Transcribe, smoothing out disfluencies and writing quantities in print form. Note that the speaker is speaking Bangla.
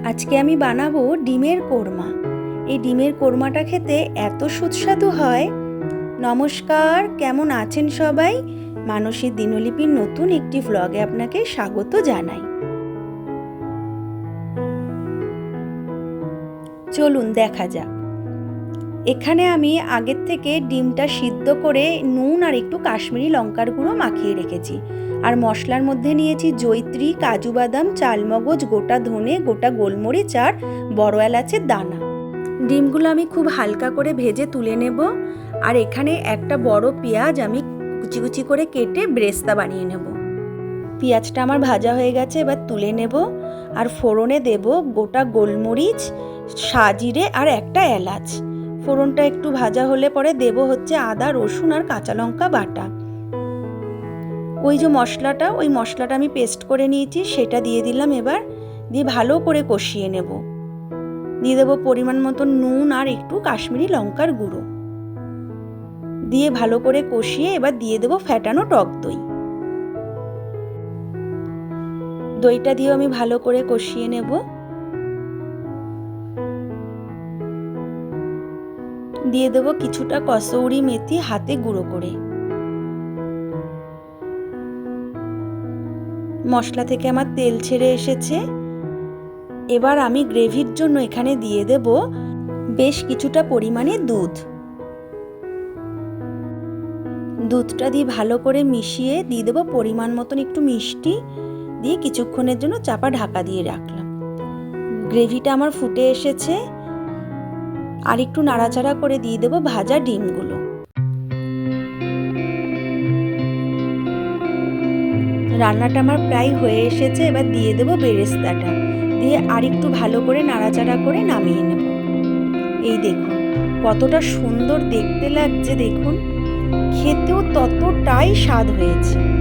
আজকে আমি বানাবো ডিমের কোরমা। এই ডিমের কোরমাটা খেতে এত সুস্বাদু হয়। নমস্কার, কেমন আছেন সবাই? মানসী দিনলিপির নতুন একটি ভ্লগে আপনাকে স্বাগত জানাই। চলুন দেখা যাক। এখানে আমি আগের থেকে ডিমটা সিদ্ধ করে নুন আর একটু কাশ্মীরি লঙ্কার গুঁড়ো মাখিয়ে রেখেছি। আর মশলার মধ্যে নিয়েছি জয়িত্রী, কাজু বাদাম, চালমগজ, গোটা ধনে, গোটা গোলমরিচ আর বড় এলাচের দানা। ডিমগুলো আমি খুব হালকা করে ভেজে তুলে নেব। আর এখানে একটা বড় পেঁয়াজ আমি কুচি কুচি করে কেটে ব্রেস্তা বানিয়ে নেব। পেঁয়াজটা আমার ভাজা হয়ে গেছে, এবার তুলে নেব। আর ফোড়নে দেব গোটা গোলমরিচ, সাজিরে আর একটা এলাচ। ফোড়নটা একটু ভাজা হলে পরে দেব হচ্ছে আদা, রসুন আর কাঁচা লঙ্কা বাটা। ওই যে মশলাটা, ওই মশলাটা আমি পেস্ট করে নিয়েছি, সেটা দিয়ে দিলাম। এবার দিয়ে ভালো করে কষিয়ে নেব। দিয়ে দেবো পরিমাণ মতো নুন আর একটু কাশ্মীরি লঙ্কার গুঁড়ো দিয়ে ভালো করে কষিয়ে এবার দিয়ে দেবো ফ্যাটানো টক দই। দইটা দিয়েও আমি ভালো করে কষিয়ে নেব। দিয়ে দেবো কিছুটা কসৌরি মেথি হাতে গুঁড়ো করে। মশলা থেকে আমার তেল ছেড়ে এসেছে। এবার আমি গ্রেভির জন্য এখানে দিয়ে দেব বেশ কিছুটা পরিমাণে দুধ। দুধটা দিয়ে ভালো করে মিশিয়ে দিয়ে দেবো পরিমাণ মতন একটু মিষ্টি দিয়ে কিছুক্ষণের জন্য চাপা ঢাকা দিয়ে রাখলাম। গ্রেভিটা আমার ফুটে এসেছে। আর একটু নাড়াচাড়া করে দিয়ে দেবো ভাজা ডিমগুলো। রান্নাটা আমার প্রায় হয়ে এসেছে। এবার দিয়ে দেবো বেরেস্তাটা দিয়ে আর একটু ভালো করে নাড়াচাড়া করে নামিয়ে নেব। এই দেখুন কতটা সুন্দর দেখতে লাগছে, দেখুন খেতেও ততটাই স্বাদ হয়েছে।